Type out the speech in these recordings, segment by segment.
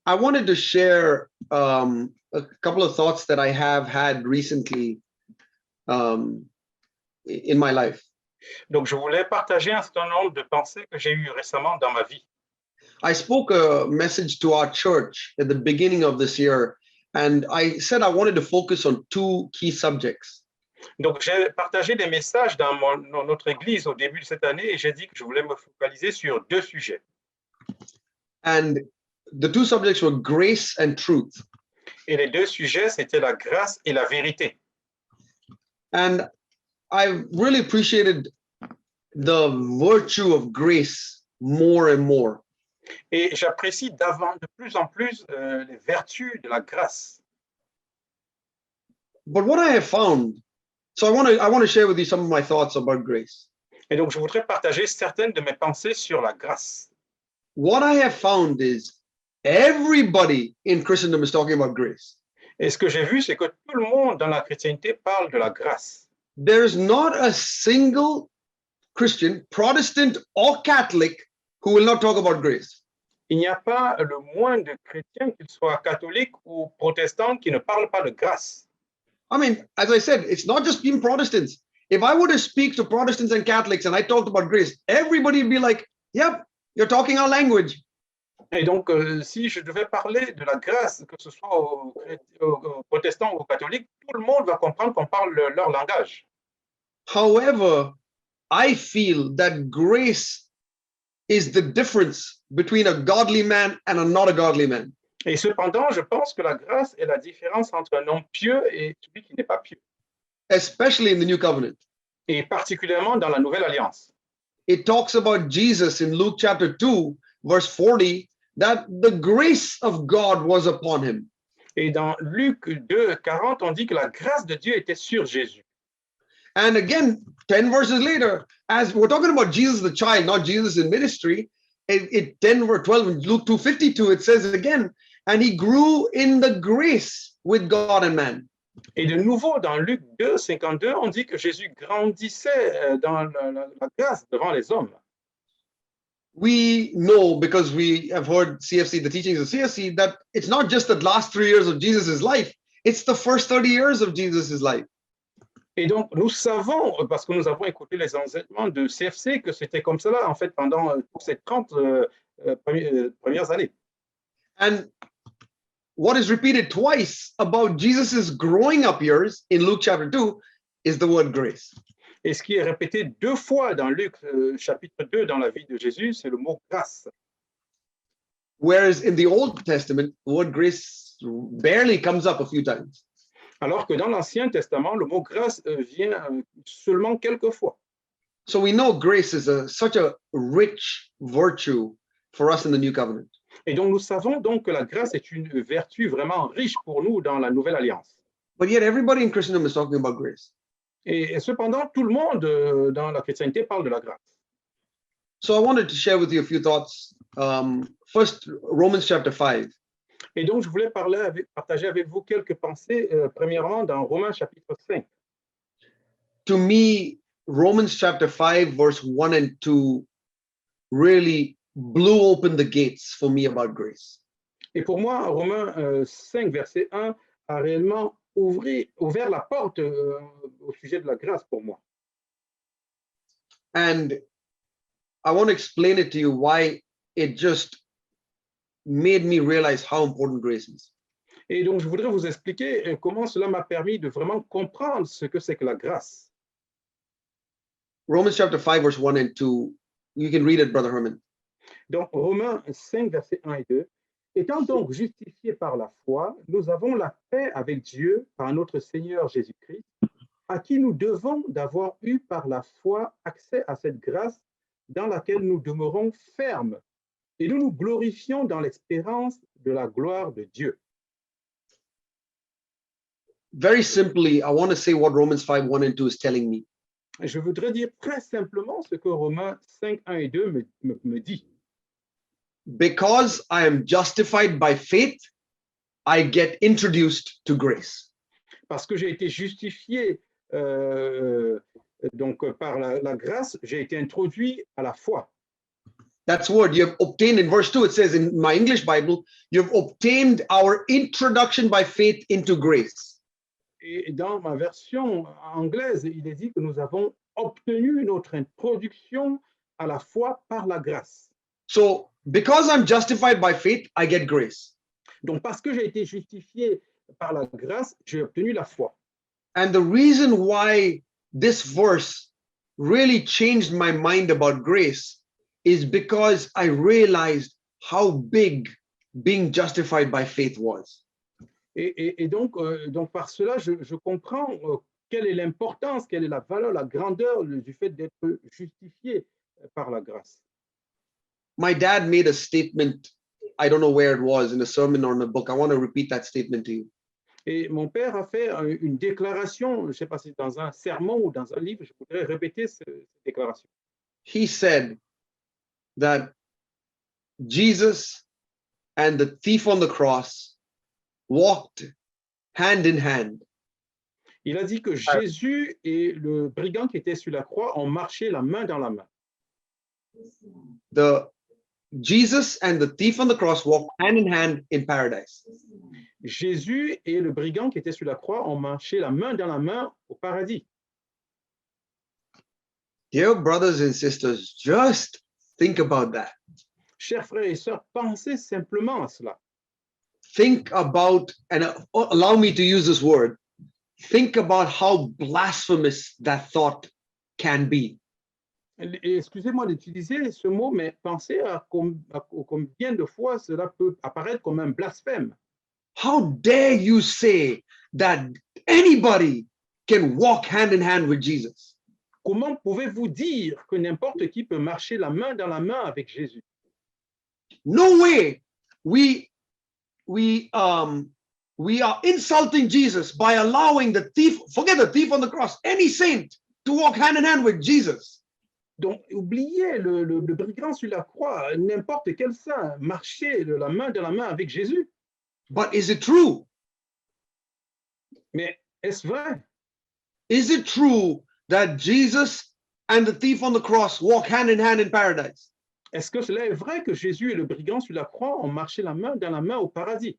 I wanted to share a couple of thoughts that I have had recently in my life. Donc, je voulais partager un certain nombre de pensées que j'ai eues récemment dans ma vie. I spoke a message to our church at the beginning of this year, and I said I wanted to focus on two key subjects. Donc, j'ai partagé des messages dans notre église au début de cette année et j'ai dit que je voulais me focaliser sur deux sujets. And the two subjects were grace and truth. Et les deux sujets, c'était la grâce et la vérité. And I really appreciated the virtue of grace more and more. Et j'apprécie de plus en plus les vertus de la grâce. But what I have found, so I want to share with you some of my thoughts about grace. Et donc, je voudrais partager certaines de mes pensées sur la grâce. What I have found is everybody in Christendom is talking about grace. Et ce que j'ai vu, c'est que tout le monde dans la chrétienté parle de la grâce. There's not a single Christian, Protestant or Catholic, who will not talk about grace. Il n'y a pas le moins de chrétiens, qu'ils soient catholiques ou protestants, qui ne parlent pas de grâce. I mean, as I said, it's not just being Protestants. If I were to speak to Protestants and Catholics and I talked about grace, everybody would be like, yep, you're talking our language. Et donc, si je devais parler de la grâce, que ce soit aux protestants ou aux catholiques, tout le monde va comprendre qu'on parle leur langage. However, I feel that grace is the difference between a godly man and a not a godly man. Et cependant, je pense que la grâce est la différence entre un homme pieux et celui qui n'est pas pieux. Especially in the New Covenant. Et particulièrement dans la Nouvelle Alliance. It talks about Jesus in Luke chapter 2, verse 40, that the grace of God was upon him. Et dans Luc 2, 40, on dit que la grâce de Dieu était sur Jésus. And again, 10 verses later, as we're talking about Jesus the child, not Jesus in ministry, it 10 verse 12 in Luke 2:52, it says again, and he grew in the grace with God and man. Et de nouveau, dans Luc 2, 52, on dit que Jésus grandissait dans la grâce devant les hommes. We know, because we have heard CFC, the teachings of CFC, that it's not just the last 3 years of Jesus's life, it's the first 30 years of Jesus's life. Et donc, nous savons, parce que nous avons écouté les enseignements de CFC, que c'était comme cela, en fait, pendant ces 30 premières années. And what is repeated twice about Jesus's growing up years in Luke chapter 2 is the word grace. Et ce qui est répété deux fois dans Luc chapitre 2 dans la vie de Jésus, c'est le mot grâce. Whereas in the Old Testament, the word grace barely comes up a few times. Alors que dans l'Ancien Testament, le mot grâce vient seulement quelques fois. So we know grace is such a rich virtue for us in the New Covenant. Et donc nous savons donc que la grâce est une vertu vraiment riche pour nous dans la Nouvelle Alliance. But yet everybody in Christendom is talking about grace. Et cependant, tout le monde dans la chrétienté parle de la grâce. So I wanted to share with you a few thoughts. First, Romans chapter 5. Et donc, je voulais partager avec vous quelques pensées, premièrement, dans Romains chapitre 5. To me, Romans chapter 5, verse 1 and 2 really blew open the gates for me about grace. Et pour moi, Romains 5, verset 1 a réellement ouvert la porte au sujet de la grâce pour moi. And I want to explain it to you why it just made me realize how important grace is. Et donc, je voudrais vous expliquer comment cela m'a permis de vraiment comprendre ce que c'est que la grâce. Romans chapter 5, verse 1 and 2. You can read it, Brother Herman. Donc, Romains 5, versets 1 et 2. Étant donc justifiés par la foi, nous avons la paix avec Dieu par notre Seigneur Jésus-Christ, à qui nous devons d'avoir eu par la foi accès à cette grâce dans laquelle nous demeurons fermes et nous nous glorifions dans l'espérance de la gloire de Dieu. Very simply, I want to say what Romans 5, 1 and 2 is telling me. Je voudrais dire très simplement ce que Romains 5, 1 et 2 me dit. Because I am justified by faith, I get introduced to grace. Parce que j'ai été justifié donc par la grâce, j'ai été introduit à la foi. That's word you have obtained. In verse 2, it says in my English Bible, you have obtained our introduction by faith into grace. Et dans ma version anglaise, il est dit que nous avons obtenu notre introduction à la foi par la grâce. So because I'm justified by faith, I get grace. Donc, parce que j'ai été justifié par la grâce, j'ai obtenu la foi. And the reason why this verse really changed my mind about grace is because I realized how big being justified by faith was. Et donc, par cela, je comprends quelle est l'importance, quelle est la valeur, la grandeur du fait d'être justifié par la grâce. My dad made a statement, I don't know where it was, in a sermon or in a book. I want to repeat that statement to you. Et mon père a fait une déclaration, je ne sais pas si c'est dans un sermon ou dans un livre, je voudrais répéter cette déclaration. He said that Jesus and the thief on the cross walked hand in hand. Il a dit que Jésus et le brigand qui était sur la croix ont marché la main dans la main. Jesus and the thief on the cross walked hand in hand in paradise. Jésus et le brigand qui était sur la croix ont marché la main dans la main au paradis. Dear brothers and sisters, just think about that. Chers frères et sœurs, pensez simplement à cela. Think about, and allow me to use this word, think about how blasphemous that thought can be. Et excusez-moi d'utiliser ce mot, mais pensez à combien de fois cela peut apparaître comme un blasphème. How dare you say that anybody can walk hand in hand with Jesus? Comment pouvez-vous dire que n'importe qui peut marcher la main dans la main avec Jésus? No way. We are insulting Jesus by allowing the thief, forget the thief on the cross, any saint to walk hand in hand with Jesus. Donc, oubliez le brigand sur la croix, n'importe quel saint, marcher de la main dans la main avec Jésus. But is it true? Mais est-ce vrai? Is it true that Jesus and the thief on the cross walk hand in hand in paradise? Est-ce que cela est vrai que Jésus et le brigand sur la croix ont marché la main dans la main au paradis?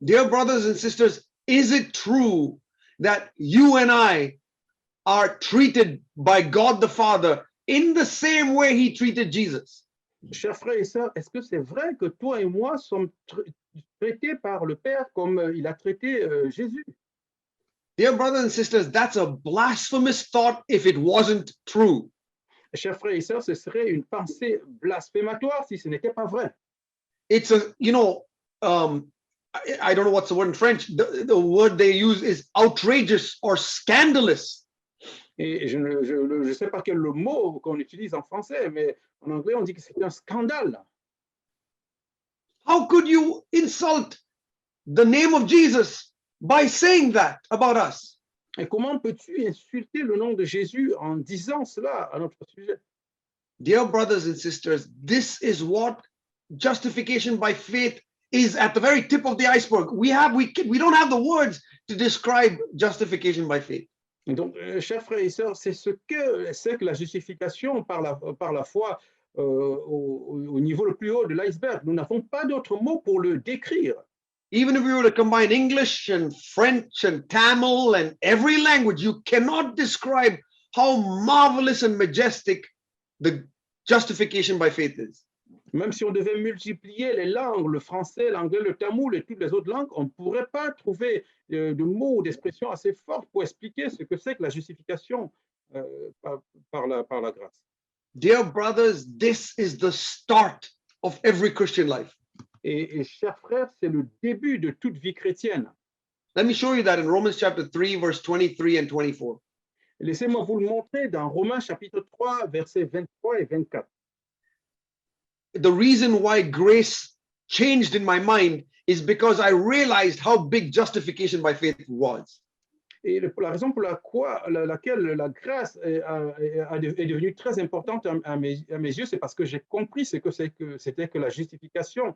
Dear brothers and sisters, is it true that you and I are treated by God the Father in the same way he treated Jesus? Chers frères et sœurs, est-ce que c'est vrai que toi et moi sommes traités par le Père comme il a traité Jésus? Dear brothers and sisters, that's a blasphemous thought if it wasn't true. Chers frères et sœurs, ce serait une pensée blasphématoire si ce n'était pas vrai. It's a, I don't know what's the word in French. The word they use is outrageous or scandalous. Et je ne sais pas quel le mot qu'on utilise en français, mais en anglais, on dit que c'est un scandale. How could you insult the name of Jesus by saying that about us? Et comment peux-tu insulter le nom de Jésus en disant cela à notre sujet? Dear brothers and sisters, this is what justification by faith is at the very tip of the iceberg. We don't have the words to describe justification by faith. Et donc, chers frères et sœurs, c'est que la justification par la foi au niveau le plus haut de l'iceberg. Nous n'avons pas d'autre mot pour le décrire. Even if we were to combine English and French and Tamil and every language, you cannot describe how marvelous and majestic the justification by faith is. Même si on devait multiplier les langues, le français, l'anglais, le tamoul et toutes les autres langues, on ne pourrait pas trouver de mots ou d'expressions assez fortes pour expliquer ce que c'est que la justification par la grâce. Dear brothers, this is the start of every Christian life. Et chers frères, c'est le début de toute vie chrétienne. Let me show you that in Romans chapter 3, verse 23 and 24. Laissez-moi vous le montrer dans Romains chapitre 3, versets 23 et 24. The reason why grace changed in my mind is because I realized how big justification by faith was. Et la raison pour laquelle la grâce est devenue très importante à mes yeux, c'est parce que j'ai compris ce que c'était que la justification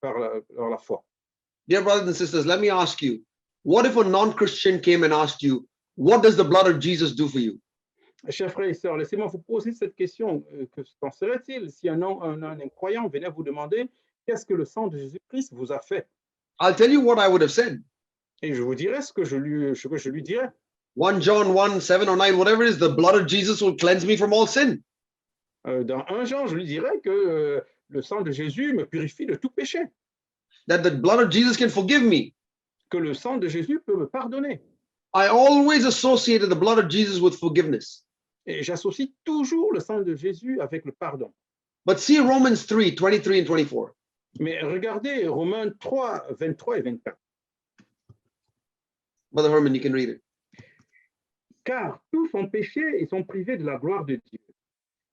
par la foi. Dear brothers and sisters, let me ask you, what if a non-Christian came and asked you, what does the blood of Jesus do for you? Chers frères et sœurs, laissez-moi vous poser cette question. Qu'en serait-il si un incroyant venait vous demander qu'est-ce que le sang de Jésus-Christ vous a fait? I'll tell you what I would have said. Et je vous dirai ce que je lui dirais. 1 John 1, 7 or 9, whatever it is, the blood of Jesus will cleanse me from all sin. Dans 1 Jean, je lui dirais que le sang de Jésus me purifie de tout péché, That the blood of Jesus can forgive me. que le sang de Jésus peut me pardonner. I always associated the blood of Jesus with forgiveness. Et j'associe toujours le sang de Jésus avec le pardon. But see Romans 3, 23 and 24. Mais regardez Romains 3, 23 et 24. Brother Herman, you can read it. Car tous ont péché et sont privés de la gloire de Dieu.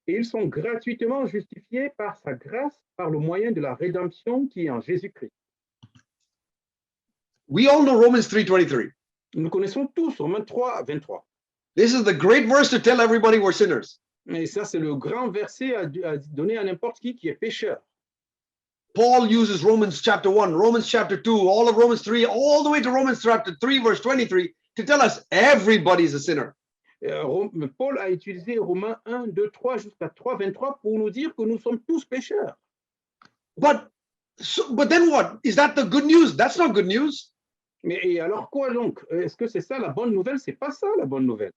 Et ils sont gratuitement justifiés par sa grâce, par le moyen de la rédemption qui est en Jésus-Christ. We all know Romans 3, 23. Nous connaissons tous Romains 3, 23. This is the great verse to tell everybody we're sinners. Et ça, c'est le grand verset à donner à n'importe qui est pécheur. Paul uses Romans chapter 1, Romans chapter 2, all of Romans 3, all the way to Romans chapter 3, verse 23, to tell us everybody's a sinner. Paul a utilisé Romains 1, 2, 3 jusqu'à 3, 23 pour nous dire que nous sommes tous pécheurs. But then what? Is that the good news? That's not good news. Mais et alors quoi donc? Est-ce que c'est ça la bonne nouvelle? C'est pas ça la bonne nouvelle.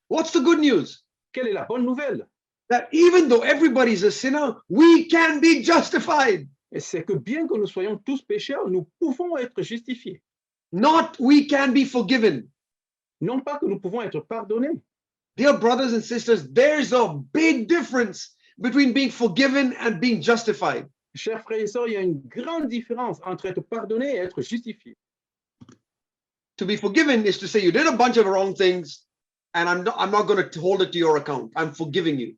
What's the good news? Quelle est la bonne nouvelle? That even though everybody's a sinner, we can be justified. Et c'est que bien que nous soyons tous pécheurs, nous pouvons être justifiés. Not we can be forgiven. Non pas que nous pouvons être pardonnés. Dear brothers and sisters, there's a big difference between being forgiven and being justified. Chers frères et sœurs, il y a une grande différence entre être pardonné et être justifié. To be forgiven is to say you did a bunch of wrong things and I'm not going to hold it to your account. I'm forgiving you.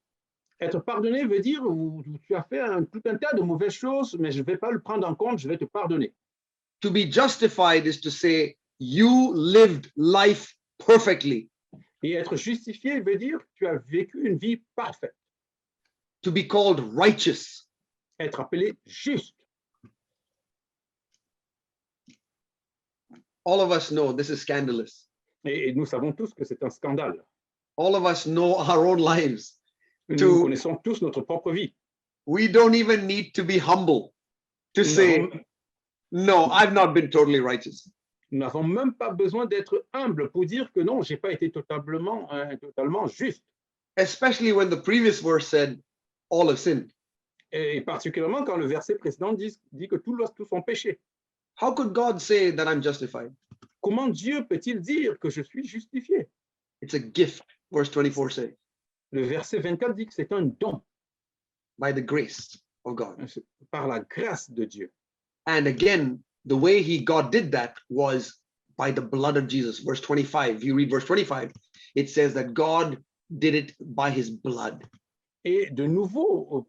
Être pardonné veut dire tu as fait tout un tas de mauvaises choses, mais je ne vais pas le prendre en compte, je vais te pardonner. To be justified is to say you lived life perfectly. Et être justifié veut dire tu as vécu une vie parfaite. To be called righteous. Être appelé juste. All of us know this is scandalous. Et nous savons tous que c'est un scandale. All of us know our own lives. Nous connaissons tous notre propre vie. We don't even need to be humble to say, no, I've not been totally righteous. Nous n'avons même pas besoin d'être humble pour dire que non, je n'ai pas été totalement juste. Especially when the previous verse said, all have sinned. Et particulièrement quand le verset précédent dit que tous ont péché. How could God say that I'm justified? Comment Dieu peut-il dire que je suis justifié? It's a gift, verse 24 says. Le verset 24 dit que c'est un don. By the grace of God. Par la grâce de Dieu. And again, the way God did that was by the blood of Jesus. Verse 25, if you read verse 25, it says that God did it by his blood. Et de nouveau,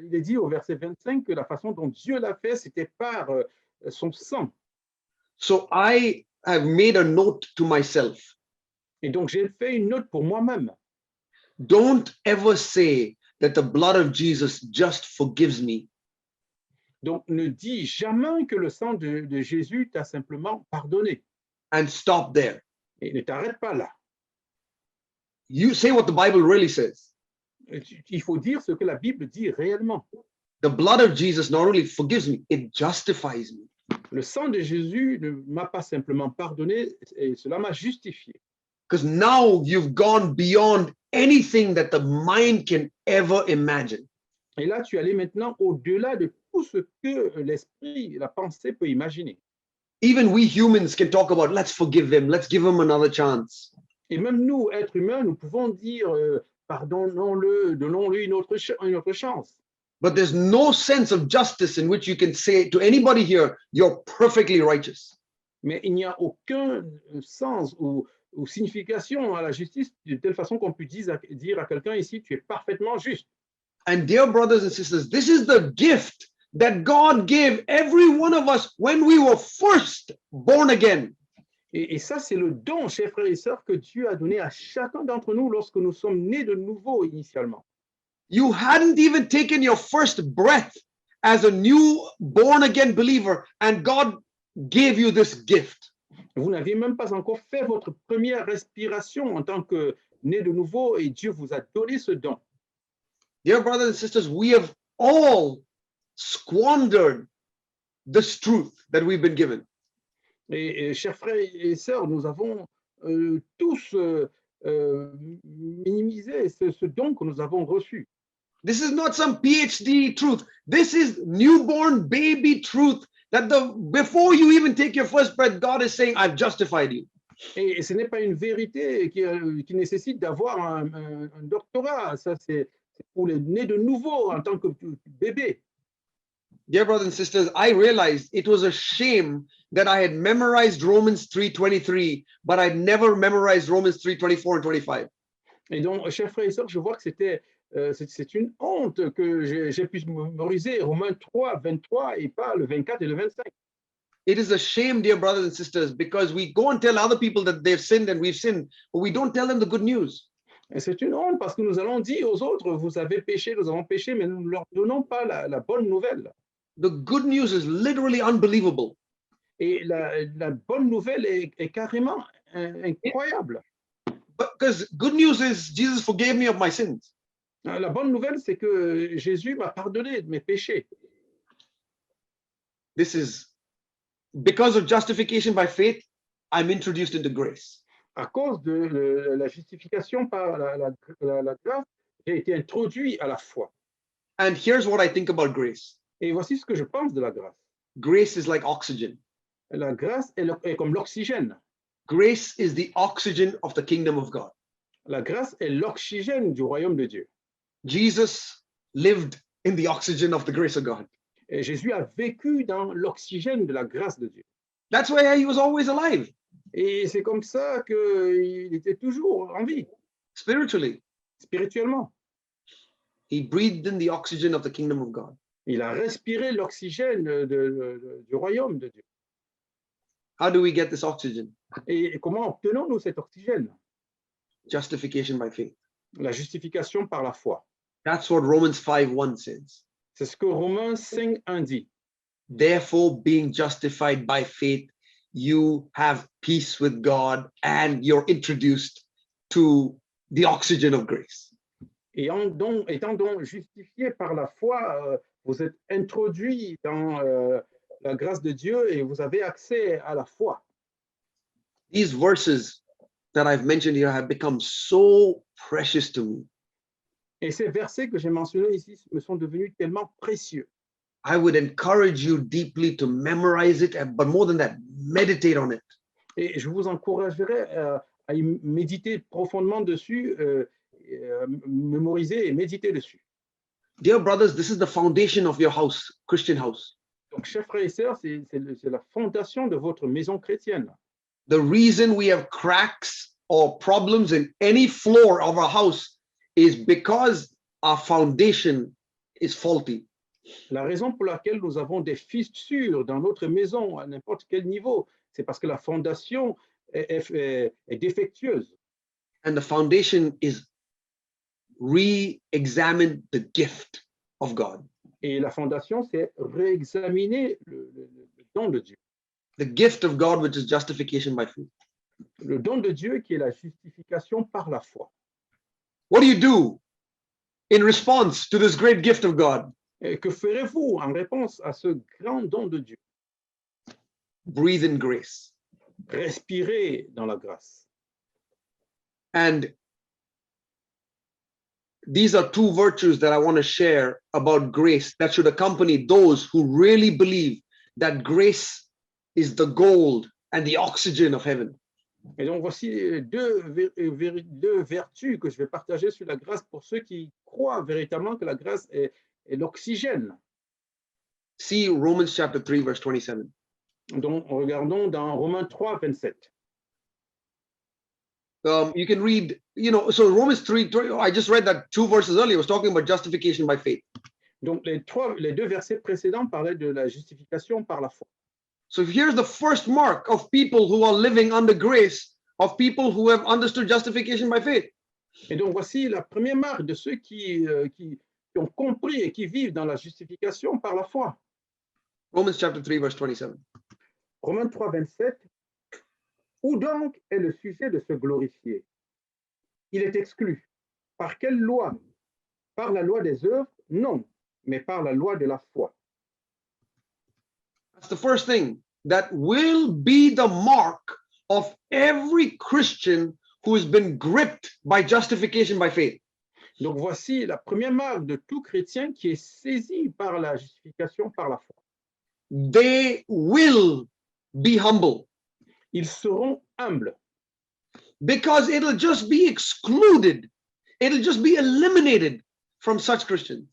il est dit au verset 25 que la façon dont Dieu l'a fait, c'était par son sang. So I have made a note to myself. Et donc, j'ai fait une note pour moi-même. Don't ever say that the blood of Jesus just forgives me. Donc, ne dis jamais que le sang de Jésus t'a simplement pardonné. And stop there. Et ne t'arrête pas là. You say what the Bible really says. Il faut dire ce que la Bible dit réellement. The blood of Jesus not only forgives me, it justifies me. Le sang de Jésus ne m'a pas simplement pardonné, et cela m'a justifié. Because now you've gone beyond anything that the mind can ever imagine. Et là, tu allais maintenant au-delà de tout ce que l'esprit, la pensée peut imaginer. Even we humans can talk about, let's forgive him, let's give him another chance. Et même nous, êtres humains, nous pouvons dire, pardonnons-le, donnons-lui une autre chance. But there's no sense of justice in which you can say to anybody here, you're perfectly righteous. Mais il n'y a aucun sens ou signification à la justice de telle façon qu'on puisse dire à quelqu'un ici, tu es parfaitement juste. And dear brothers and sisters, this is the gift that God gave every one of us when we were first born again. Et ça, c'est le don, chers frères et sœurs, que Dieu a donné à chacun d'entre nous lorsque nous sommes nés de nouveau initialement. You hadn't even taken your first breath as a new born again believer, and God gave you this gift. Vous n'aviez même pas encore fait votre première respiration en tant que nés de nouveau et Dieu vous a donné ce don. Dear brothers and sisters, we have all squandered this truth that we've been given. Et chers frères et sœurs, nous avons tous minimisé ce don que nous avons reçu. This is not some PhD truth. This is newborn baby truth that before you even take your first breath, God is saying, I've justified you. Et ce n'est pas une vérité qui nécessite d'avoir un doctorat. Ça, c'est pour les nés de nouveau en tant que bébé. Dear brothers and sisters, I realized it was a shame that I had memorized Romans 3:23, but I'd never memorized Romans 3:24 and 25. Et donc, chers frères et sœurs, je vois que c'est une honte que j'ai pu mémoriser Romains 3, 23 et pas le 24 et le 25. It is a shame, dear brothers and sisters, because we go and tell other people that they've sinned and we've sinned, but we don't tell them the good news. Et c'est une honte parce que nous allons dire aux autres, vous avez péché, nous avons péché, mais nous ne leur donnons pas la bonne nouvelle. The good news is literally unbelievable. Et la bonne nouvelle est carrément incroyable. Because good news is Jesus forgave me of my sins. La bonne nouvelle, c'est que Jésus m'a pardonné de mes péchés. This is because of justification by faith, I'm introduced into grace. À cause de la justification par la grâce, j'ai été introduit à la foi. And here's what I think about grace. Et voici ce que je pense de la grâce. Grace is like oxygen. La grâce est comme l'oxygène. Grace is the oxygen of the kingdom of God. La grâce est l'oxygène du royaume de Dieu. Jesus lived in the oxygen of the grace of God. Et Jésus a vécu dans l'oxygène de la grâce de Dieu. That's why he was always alive. Et c'est comme ça qu'il était toujours en vie, Spiritually, spirituellement. he breathed in the oxygen of the kingdom of God. Il a respiré l'oxygène du royaume de Dieu. How do we get this oxygen? Et comment obtenons-nous cet oxygène? Justification by faith. La justification par la foi. That's what Romans 5:1 says. C'est ce que Romains 5:1 dit. Therefore, being justified by faith, you have peace with God and you're introduced to the oxygen of grace. Et étant donc justifié par la foi, vous êtes introduit dans la grâce de Dieu et vous avez accès à la foi. These verses that I've mentioned here have become so precious to me. Et ces versets que j'ai mentionnés ici me sont devenus tellement précieux. I would encourage you deeply to memorize it, but more than that, meditate on it. Et je vous encouragerai à y méditer profondément dessus, mémoriser et méditer dessus. Dear brothers, this is the foundation of your house, Christian house. Donc, chers frères et sœurs, c'est la fondation de votre maison chrétienne. The reason we have cracks or problems in any floor of our house is because our foundation is faulty. La raison pour laquelle nous avons des fissures dans notre maison à n'importe quel niveau, c'est parce que la fondation est défectueuse. And the foundation is re-examine the gift of God. Et la fondation, c'est réexaminer le don de Dieu. The gift of God, which is justification by faith. Le don de Dieu qui est la justification par la foi. What do you do in response to this great gift of God? Et que ferez-vous en réponse à ce grand don de Dieu? Breathe in grace. Respirez dans la grâce. And these are two virtues that I want to share about grace that should accompany those who really believe that grace is the gold and the oxygen of heaven. Et donc voici deux vertus que je vais partager sur la grâce pour ceux qui croient véritablement que la grâce est l'oxygène. See Romans chapter 3, verse 27. Donc regardons dans Romains 3, 27. You can read, so Romans 3, I just read that 2 verses earlier, was talking about justification by faith. Donc les deux versets précédents parlaient de la justification par la foi. So here's the first mark of people who are living under grace, of people who have understood justification by faith. Et donc voici la première marque de ceux qui ont compris et qui vivent dans la justification par la foi. Romans chapter 3, verse 27. Romains 3, 27. Où donc est le sujet de se glorifier? il est exclu. Par quelle loi? Par la loi des œuvres? Non, mais par la loi de la foi. That's the first thing that will be the mark of every Christian who has been gripped by justification by faith. Donc voici la première marque de tout chrétien qui est saisi par la justification par la foi. They will be humble Ils seront humbles because it'll just be excluded. It'll just be eliminated from such Christians.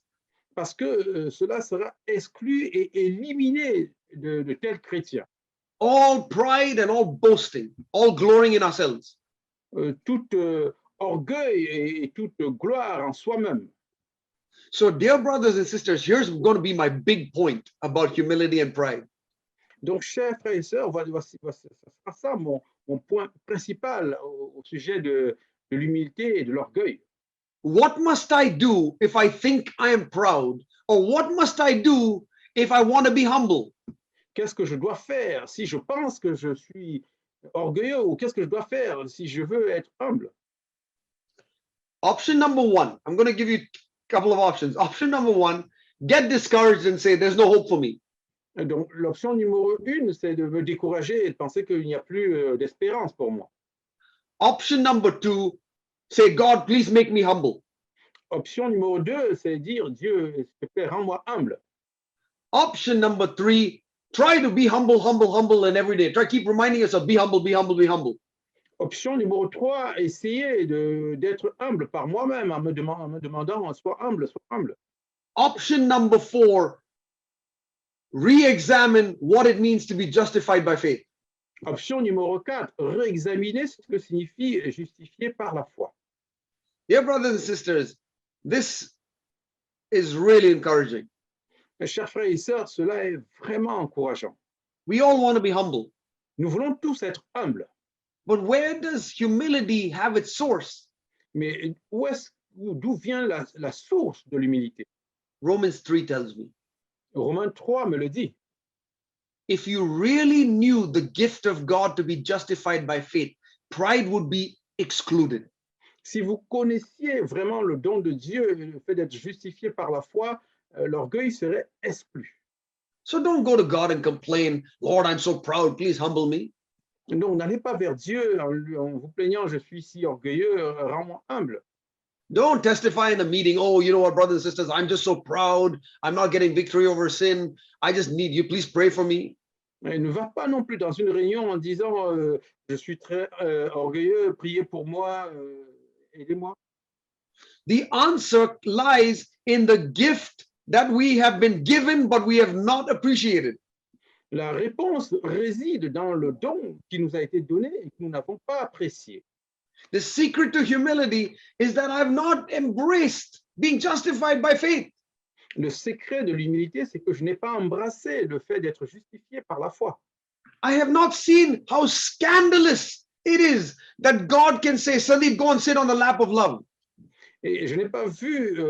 parce que cela sera exclu et éliminé de tels chrétiens. All pride and all boasting, all glorying in ourselves. Tout orgueil et toute gloire en soi-même. So, dear brothers and sisters, here's going to be my big point about humility and pride. Donc, chers frères et sœurs, ça sera ça mon point principal au sujet de l'humilité et de l'orgueil. What must I do if I think I am proud? Or what must I do if I want to be humble? Qu'est-ce que je dois faire si je pense que je suis orgueilleux, ou qu'est-ce que je dois faire si je veux être humble? Option number one, I'm going to give you a couple of options. Option number one, get discouraged and say, there's no hope for me. Donc, l'option numéro 1, c'est de me décourager et de penser qu'il n'y a plus d'espérance pour moi. Option number two, say, God, please make me humble. Option numéro 2, c'est dire, Dieu, s'il te plaît, rends-moi humble. Option number three, try to be humble, humble, humble, and every day. Try keep reminding yourself, be humble, be humble, be humble. Option numéro 3, essayer d'être humble par moi-même en me demandant, sois humble, sois humble. Option number four, re-examine what it means to be justified by faith. Option numéro 4, réexaminer ce que signifie justifier par la foi. Dear brothers and sisters, this is really encouraging. Mes chers frères et sœurs, cela est vraiment encourageant. We all want to be humble, Nous voulons tous être humbles, but where does humility have its source? mais d'où vient la source de l'humilité? Romans 3 tells me. Romains 3 me le dit. If you really knew the gift of God to be justified by faith, pride would be excluded. Si vous connaissiez vraiment le don de Dieu et le fait d'être justifié par la foi, l'orgueil serait exclu. So don't go to God and complain, Lord, I'm so proud, please humble me. Donc, n'allez pas vers Dieu en vous plaignant, je suis si orgueilleux, rends-moi humble. Don't testify in a meeting, oh, you know what, brothers and sisters, I'm just so proud. I'm not getting victory over sin. I just need you. Please pray for me. Et ne va pas non plus dans une réunion en disant je suis très orgueilleux, priez pour moi, aidez-moi. The answer lies in the gift that we have been given, but we have not appreciated. La réponse réside dans le don qui nous a été donné et que nous n'avons pas apprécié. The secret to humility is that I've not embraced being justified by faith. Le secret de l'humilité, c'est que je n'ai pas embrassé le fait d'être justifié par la foi. I have not seen how scandalous it is that God can say, Sandeep, go and sit on the lap of love. Et je n'ai pas vu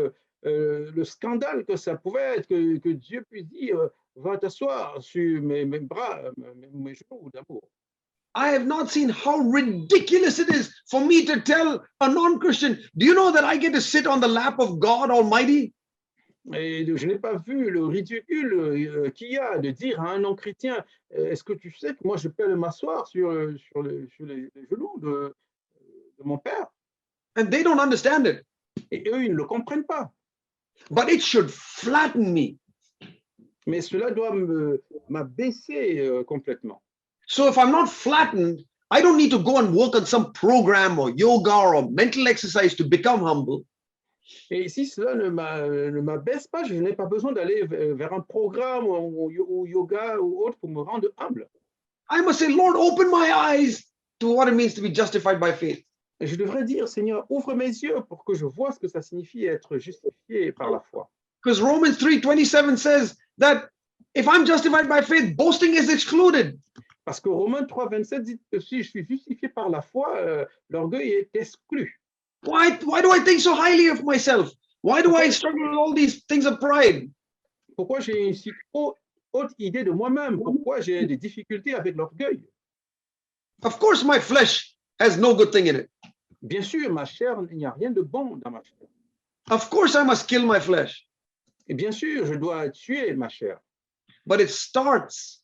le scandale que ça pouvait être, que Dieu puisse dire, va t'asseoir sur mes bras, mes genoux d'amour. I have not seen how ridiculous it is for me to tell a non-Christian, do you know that I get to sit on the lap of God Almighty? Et je n'ai pas vu le ridicule qu'il y a de dire à un non-chrétien, est-ce que tu sais que moi je peux m'asseoir sur les genoux de mon père? And they don't understand it. Et eux, ils ne le comprennent pas. But it should flatten me. Mais cela doit m'abaisser complètement. So if I'm not flattened, I don't need to go and work on some program or yoga or mental exercise to become humble. Et si cela ne m'abaisse pas, je n'ai pas besoin d'aller vers un programme ou yoga ou autre pour me rendre humble. I must say, Lord, open my eyes to what it means to be justified by faith. Et je devrais dire, Seigneur, ouvre mes yeux pour que je vois ce que ça signifie être justifié par la foi. Because Romans 3:27 says that if I'm justified by faith, boasting is excluded. Parce que Romains 3:27 dit que si je suis justifié par la foi, l'orgueil est exclu. Why do I think so highly of myself? Why do I struggle with all these things of pride? Pourquoi j'ai une si haute idée de moi-même? Pourquoi j'ai des difficultés avec l'orgueil? Of course, my flesh has no good thing in it. Bien sûr, ma chair, il n'y a rien de bon dans ma chair. Of course, I must kill my flesh, Et bien sûr, je dois tuer ma chair. but it starts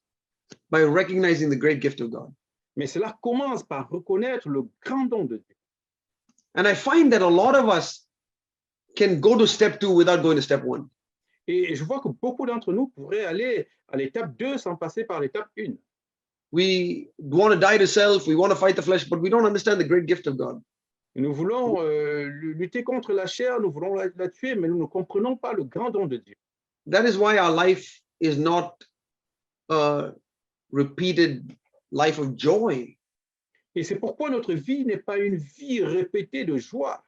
by recognizing the great gift of God. Mais cela commence par reconnaître le grand don de Dieu. And I find that a lot of us can go to step 2 without going to step 1. Et je vois que beaucoup d'entre nous pourraient aller à l'étape 2 sans passer par l'étape 1. We want to die to self, we want to fight the flesh, but we don't understand the great gift of God. Nous voulons lutter contre la chair, nous voulons la tuer, mais nous ne comprenons pas le grand don de Dieu. That is why our life is not a repeated life of joy. Et c'est pourquoi notre vie n'est pas une vie répétée de joie.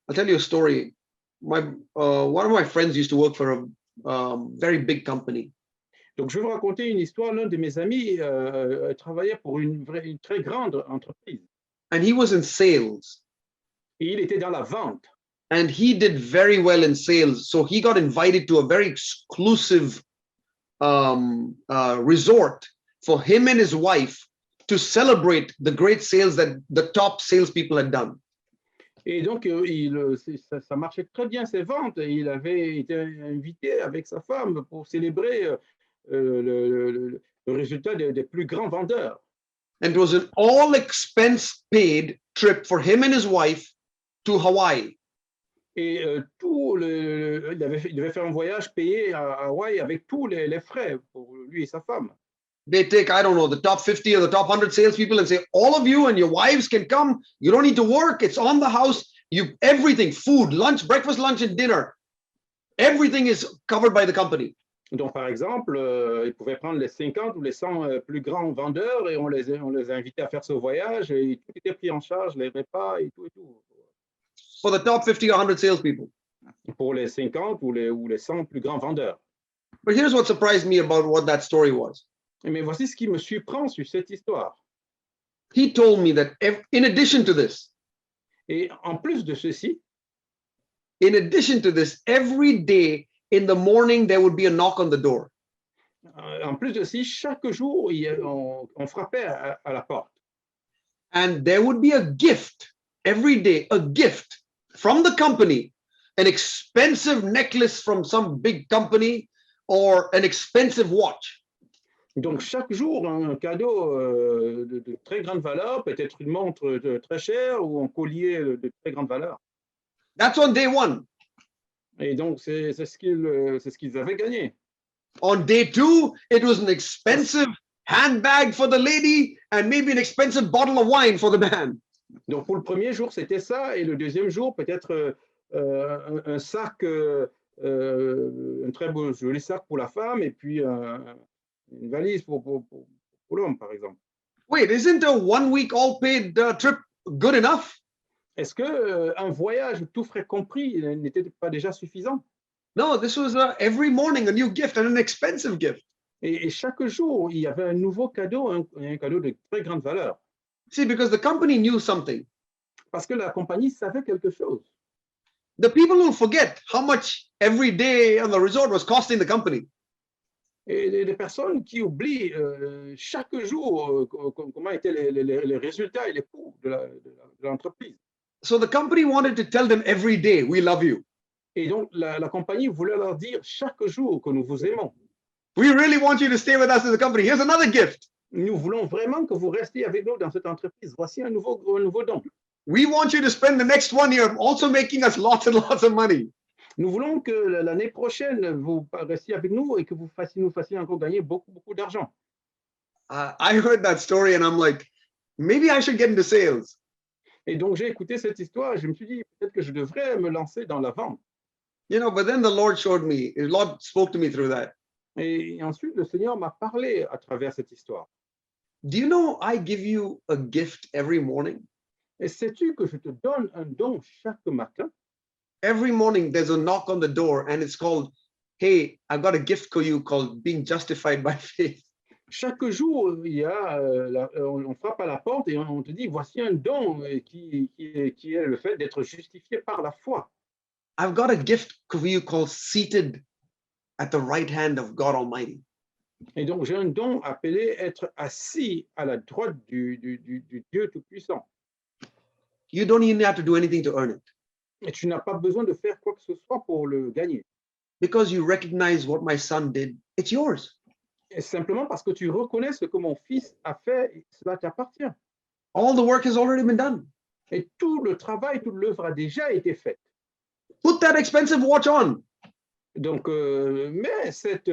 I'll tell you a story. One of my friends used to work for a very big company. Donc, je vais vous raconter une histoire. L'un de mes amis travaillait pour une très grande entreprise. And he was in sales. Et il était dans la vente. And he did very well in sales. So he got invited to a very exclusive resort for him and his wife to celebrate the great sales that the top salespeople had done. Et donc, ça marchait très bien ses ventes. Et il avait été invité avec sa femme pour célébrer le résultat des plus grands vendeurs. And it was an all expense paid trip for him and his wife to Hawaii. Et il devait faire un voyage payé à Hawaï avec tous les frais pour lui et sa femme. They take, I don't know, the top 50 or the top 100 salespeople and say, all of you and your wives can come. You don't need to work. It's on the house. Everything, food, lunch, breakfast, lunch, and dinner. Everything is covered by the company. Donc, par exemple, ils pouvaient prendre les 50 ou les 100 plus grands vendeurs et on les invitait à faire ce voyage et tout était pris en charge, les repas et tout et tout. For the top 50 or 100 salespeople. Pour les 50 ou les 100 plus grands vendeurs. But here's what surprised me about what that story was. Mais voici ce qui me surprend sur cette histoire. He told me that in addition to this, Et en plus de ceci, every day in the morning, there would be a knock on the door. En plus de ceci, chaque jour, on frappait à la porte. And there would be a gift every day, a gift from the company, an expensive necklace from some big company or an expensive watch. Donc, chaque jour, un cadeau de très grande valeur, peut-être une montre très chère ou un collier de très grande valeur. That's on day 1. Et donc, c'est ce qu'ils avaient gagné. On day 2, it was an expensive handbag for the lady and maybe an expensive bottle of wine for the man. Donc, pour le premier jour, c'était ça. Et le deuxième jour, peut-être un sac, un très beau, joli sac pour la femme et puis une valise pour l'homme, par exemple. Wait, isn't a 1 week all paid trip good enough? Est-ce que un voyage tout frais compris n'était pas déjà suffisant? No, this was every morning a new gift and an expensive gift. Et chaque jour, il y avait un nouveau cadeau, un cadeau de très grande valeur. See, because the company knew something. Parce que la compagnie savait quelque chose. The people will forget how much every day on the resort was costing the company. Et les personnes qui oublient chaque jour comment étaient les résultats et les coûts de l'entreprise. So the company wanted to tell them every day, we love you. Et donc, la compagnie voulait leur dire chaque jour que nous vous aimons. We really want you to stay with us as a company. Here's another gift. Nous voulons vraiment que vous restiez avec nous dans cette entreprise. Voici un nouveau don. We want you to spend the next 1 year also making us lots and lots of money. Nous voulons que l'année prochaine, vous restiez avec nous et que nous fassiez encore gagner beaucoup, beaucoup d'argent. I heard that story and I'm like, maybe I should get into sales. Et donc, j'ai écouté cette histoire et je me suis dit, peut-être que je devrais me lancer dans la vente. You know, but then the Lord spoke to me through that. Et ensuite, le Seigneur m'a parlé à travers cette histoire. Do you know I give you a gift every morning? Et sais-tu que je te donne un don chaque matin? Every morning there's a knock on the door and it's called, hey, I've got a gift for you called being justified by faith. Chaque jour, il y a, on frappe à la porte et on te dit, voici un don qui est le fait d'être justifié par la foi. I've got a gift for you called seated at the right hand of God Almighty. Et donc, j'ai un don appelé être assis à la droite du Dieu Tout-Puissant. You don't even have to do anything to earn it Et tu n'as pas besoin de faire quoi que ce soit pour le gagner. because you recognize what my son did. It's yours. Et simplement parce que tu reconnais ce que mon fils a fait, cela t'appartient. All the work has already been done. Et tout le travail, toute l'œuvre a déjà été faite. Put that expensive watch on. Donc, mets cette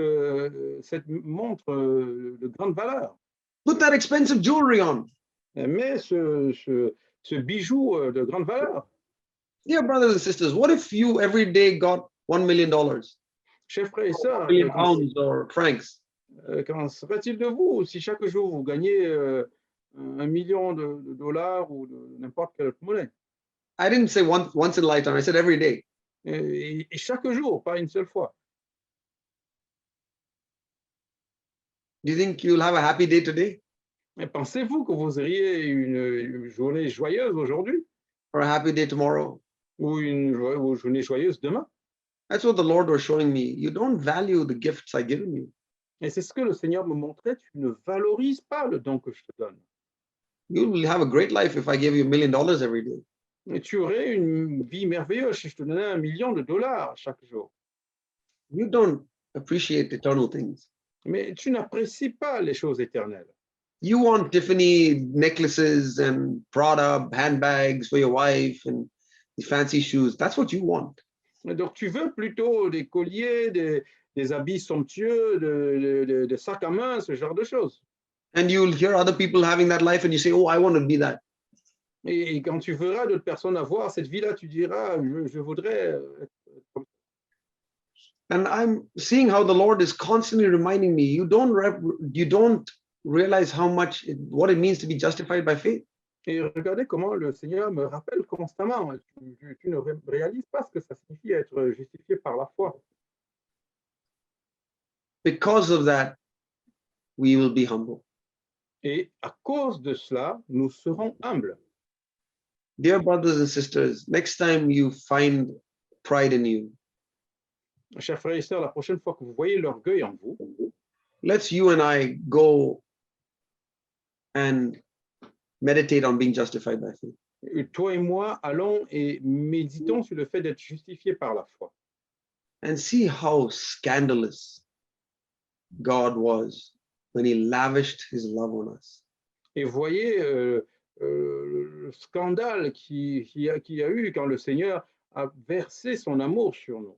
montre de grande valeur. Put that expensive jewelry on. Mets ce bijou de grande valeur. Dear brothers and sisters, what if you every day got $1 million, Chers frères et sœurs, million pounds or francs? qu'en serait-il de vous si chaque jour vous gagnez $1 million de dollars ou de n'importe quelle autre monnaie? I didn't say once in a lifetime. I said every day. Et chaque jour, pas une seule fois. Do you think you'll have a happy day today Mais pensez-vous que vous auriez une journée joyeuse aujourd'hui or a happy day tomorrow? ou une journée joyeuse demain? That's what the Lord was showing me. You don't value the gifts I've given you. Et c'est ce que le Seigneur me montrait, tu ne valorises pas le don que je te donne. You will have a great life if I give you $1 million every day. Et tu aurais une vie merveilleuse si je te donnais $1 million chaque jour. You don't appreciate eternal things. Mais tu n'apprécies pas les choses éternelles. You want Tiffany necklaces and Prada handbags for your wife and the fancy shoes. That's what you want. Et donc tu veux plutôt des colliers, des habits somptueux, des sacs à main, ce genre de choses. And you'll hear other people having that life and you say, oh, I want to be that. Et quand tu verras d'autres personnes avoir cette vie-là, tu diras, je voudrais être comme ça. And I'm seeing how the Lord is constantly reminding me, you don't realize what it means to be justified by faith. Et regardez comment le Seigneur me rappelle constamment, tu ne réalises pas ce que ça signifie être justifié par la foi. Because of that, we will be humble. Et à cause de cela, nous serons humbles. Dear brothers and sisters, next time you find pride in you, Chers frères et sœurs, la prochaine fois que vous voyez l'orgueil en vous, let's you and I go and meditate on being justified by faith. toi et moi, allons et méditons sur le fait d'être justifiés par la foi. And see how scandalous God was when he lavished his love on us. Et voyez le scandale qu'il y a eu quand le Seigneur a versé son amour sur nous.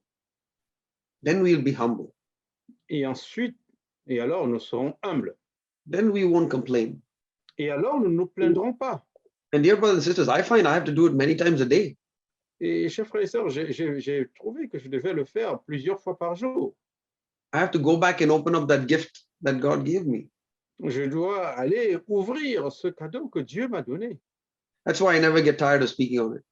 Then we'll be humble. Et ensuite, et alors nous serons humbles. Then we won't complain. Et alors nous ne nous plaindrons pas. And dear brothers and sisters, I find I have to do it many times a day. Et chers frères et sœurs, j'ai trouvé que je devais le faire plusieurs fois par jour. I have to go back and open up that gift that God gave me. Je dois aller ouvrir ce cadeau que Dieu m'a donné. That's why I never get tired of speaking on it.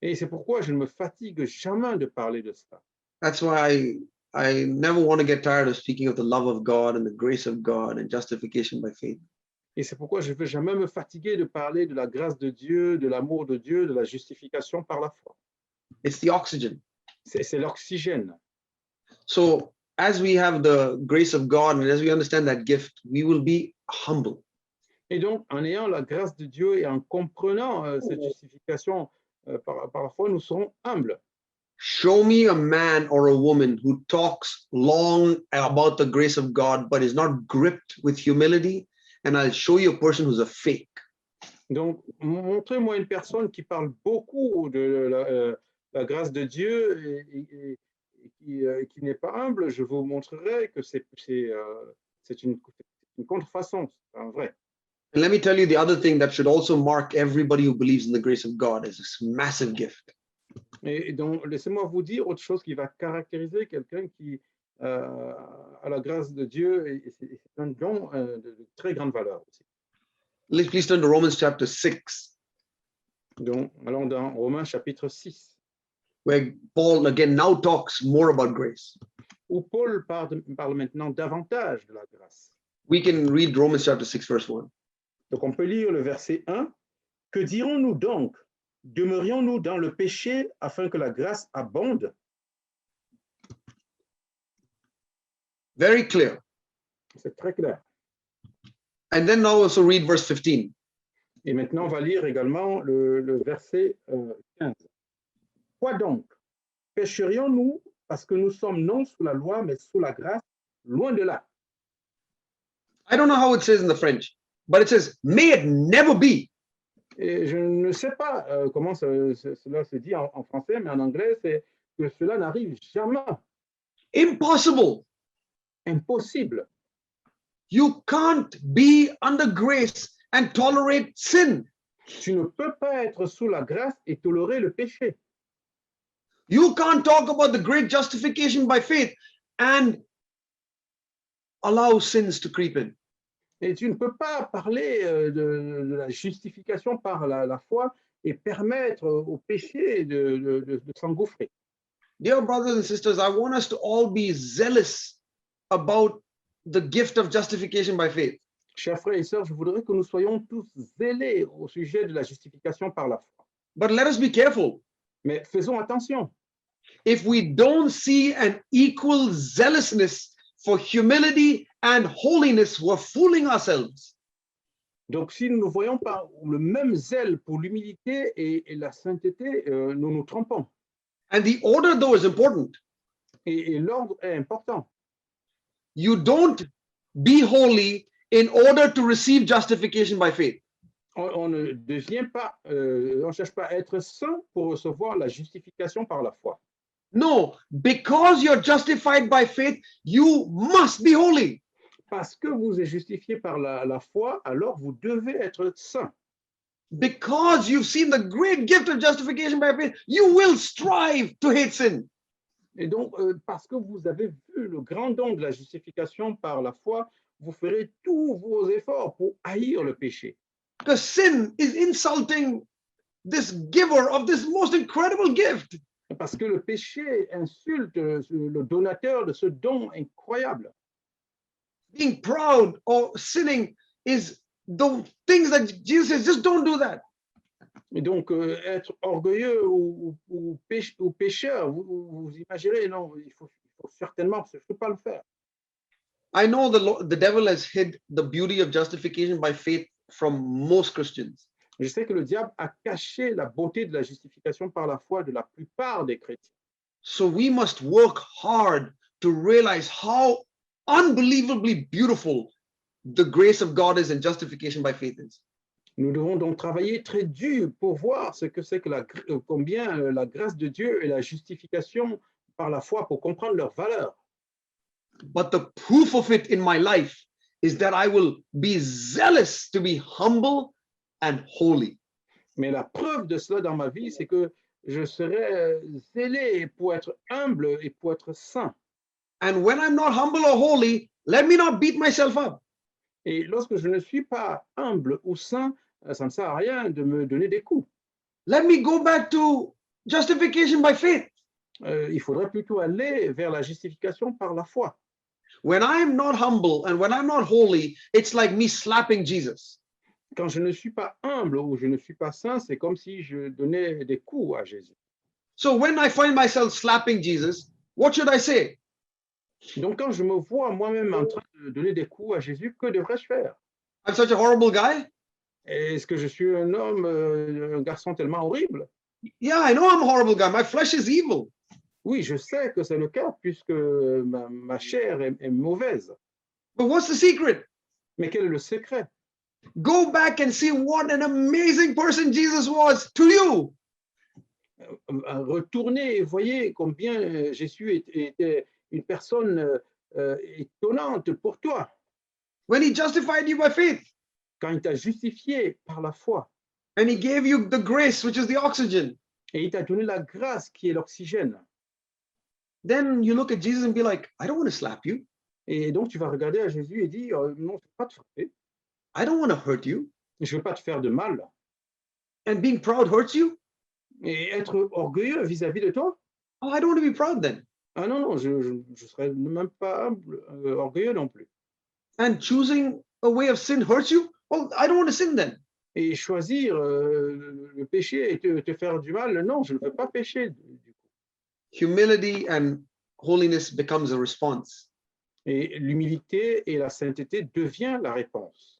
Et c'est pourquoi je ne me fatigue jamais de parler de cela. That's why I never want to get tired of speaking of the love of God and the grace of God and justification by faith. Et c'est pourquoi je ne veux jamais me fatiguer de parler de la grâce de Dieu, de l'amour de Dieu, de la justification par la foi. It's the oxygen. C'est l'oxygène. So as we have the grace of God and as we understand that gift, we will be humble. Et donc, en ayant la grâce de Dieu et en comprenant cette justification par la foi, nous serons humbles. Show me a man or a woman who talks long about the grace of God, but is not gripped with humility, and I'll show you a person who's a fake. Donc, montrez-moi une personne qui parle beaucoup de la grâce de Dieu et qui n'est pas humble. Je vous montrerai que c'est une contrefaçon, c'est un vrai. And let me tell you the other thing that should also mark everybody who believes in the grace of God is this massive gift. Et donc, laissez-moi vous dire autre chose qui va caractériser quelqu'un qui a la grâce de Dieu, et c'est un don de très grande valeur aussi. Let's please turn to Romans chapter 6, Donc, allons dans Romains chapitre 6, where Paul again now talks more about grace. où Paul parle maintenant davantage de la grâce. We can read Romans chapter 6, verse 1. Donc, on peut lire le verset 1. Que dirons-nous donc? Demeurions-nous dans le péché afin que la grâce abonde? Very clear. C'est très clair. And then now also read verse 15. Et maintenant, on va lire également le verset 15. Quoi donc? Pécherions-nous parce que nous sommes non sous la loi, mais sous la grâce? Loin de là. I don't know how it says in the French, but it says, may it never be. Et je ne sais pas comment cela se dit en français, mais en anglais, c'est que cela n'arrive jamais. Impossible. Impossible. You can't be under grace and tolerate sin. Tu ne peux pas être sous la grâce et tolérer le péché. You can't talk about the great justification by faith and allow sins to creep in. Et tu ne peux pas parler de la justification par la foi et permettre au péché de s'engouffrer. Dear brothers and sisters, I want us to all be zealous about the gift of justification by faith. Chers frères et sœurs, je voudrais que nous soyons tous zélés au sujet de la justification par la foi. But let us be careful. Mais faisons attention. If we don't see an equal zealousness for humility and holiness, we're fooling ourselves. Donc, si nous ne voyons pas le même zèle pour l'humilité et la sainteté, nous nous trompons. And the order, though, is important. Et l'ordre est important. You don't be holy in order to receive justification by faith. On ne devient pas, on cherche pas à être saint pour recevoir la justification par la foi. No, because you're justified by faith, you must be holy. Parce que vous êtes justifié par la foi, alors vous devez être saint. Because you've seen the great gift of justification by faith, you will strive to hate sin. Et donc, parce que vous avez vu le grand don de la justification par la foi, vous ferez tous vos efforts pour haïr le péché. Because sin is insulting this giver of this most incredible gift. Parce que le péché insulte le donateur de ce don incroyable. Being proud or sinning is the things that Jesus says, just don't do that. Et donc, être orgueilleux ou pécheur, vous imaginez, non, il faut certainement surtout pas le faire. I know the devil has hid the beauty of justification by faith from most Christians. Je sais que le diable a caché la beauté de la justification par la foi de la plupart des chrétiens. So we must work hard to realize how unbelievably beautiful the grace of God is and justification by faith is. Nous devons donc travailler très dur pour voir ce que c'est que combien la grâce de Dieu et la justification par la foi pour comprendre leur valeur. But the proof of it in my life is that I will be zealous to be humble and holy. Mais la preuve de cela dans ma vie, c'est que je serai zélé pour être humble et pour être saint. And when I'm not humble or holy, let me not beat myself up. Et lorsque je ne suis pas humble ou saint, ça ne sert à rien de me donner des coups. Let me go back to justification by faith. Il faudrait plutôt aller vers la justification par la foi. When I'm not humble and when I'm not holy, it's like me slapping Jesus. Quand je ne suis pas humble ou je ne suis pas saint, c'est comme si je donnais des coups à Jésus. So when I find myself slapping Jesus, what should I say? Donc quand je me vois moi-même en train de donner des coups à Jésus, que devrais-je faire? I'm such a horrible guy. Est-ce que je suis un homme, un garçon tellement horrible? Yeah, I know I'm a horrible guy. My flesh is evil. Oui, je sais que c'est le cas puisque ma chair est mauvaise. But what's the secret? Mais quel est le secret? Go back and see what an amazing person Jesus was to you. Retournez et voyez combien Jésus était une personne étonnante pour toi. When he justified you by faith Quand il t'a justifié par la foi and he gave you the grace, which is the oxygen, et il t'a donné la grâce qui est l'oxygène. then you look at Jesus and be like, I don't want to slap you. Et donc tu vas regarder à Jésus et dire non, je ne veux pas te frapper, I don't want to hurt you. je ne veux pas te faire de mal. And being proud hurts you. Et être orgueilleux vis-à-vis de toi? Oh, I don't want to be proud then. Ah non, non, je ne serais même pas humble, orgueilleux non plus. And choosing a way of sin hurts you. Well, I don't want to sin then. Et choisir le péché et te faire du mal, non, je ne veux pas pécher. Du coup. Humility and holiness becomes a response. Et l'humilité et la sainteté devient la réponse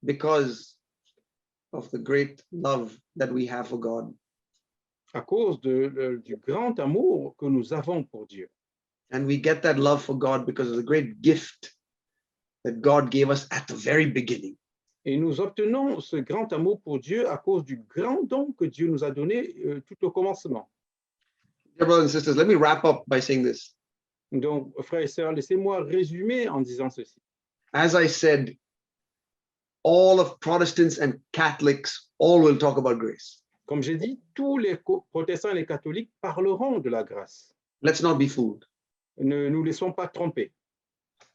because of the great love that we have for God. à cause du grand amour que nous avons pour Dieu. And we get that love for God because of the great gift that God gave us at the very beginning. Et nous obtenons ce grand amour pour Dieu à cause du grand don que Dieu nous a donné tout au commencement. Dear brothers and sisters, let me wrap up by saying this. Donc, frères et sœurs, laissez-moi résumer en disant ceci. As I said, all of Protestants and Catholics all will talk about grace. Comme j'ai dit, tous les protestants et les catholiques parleront de la grâce. Let's not be fooled. Ne nous laissons pas tromper.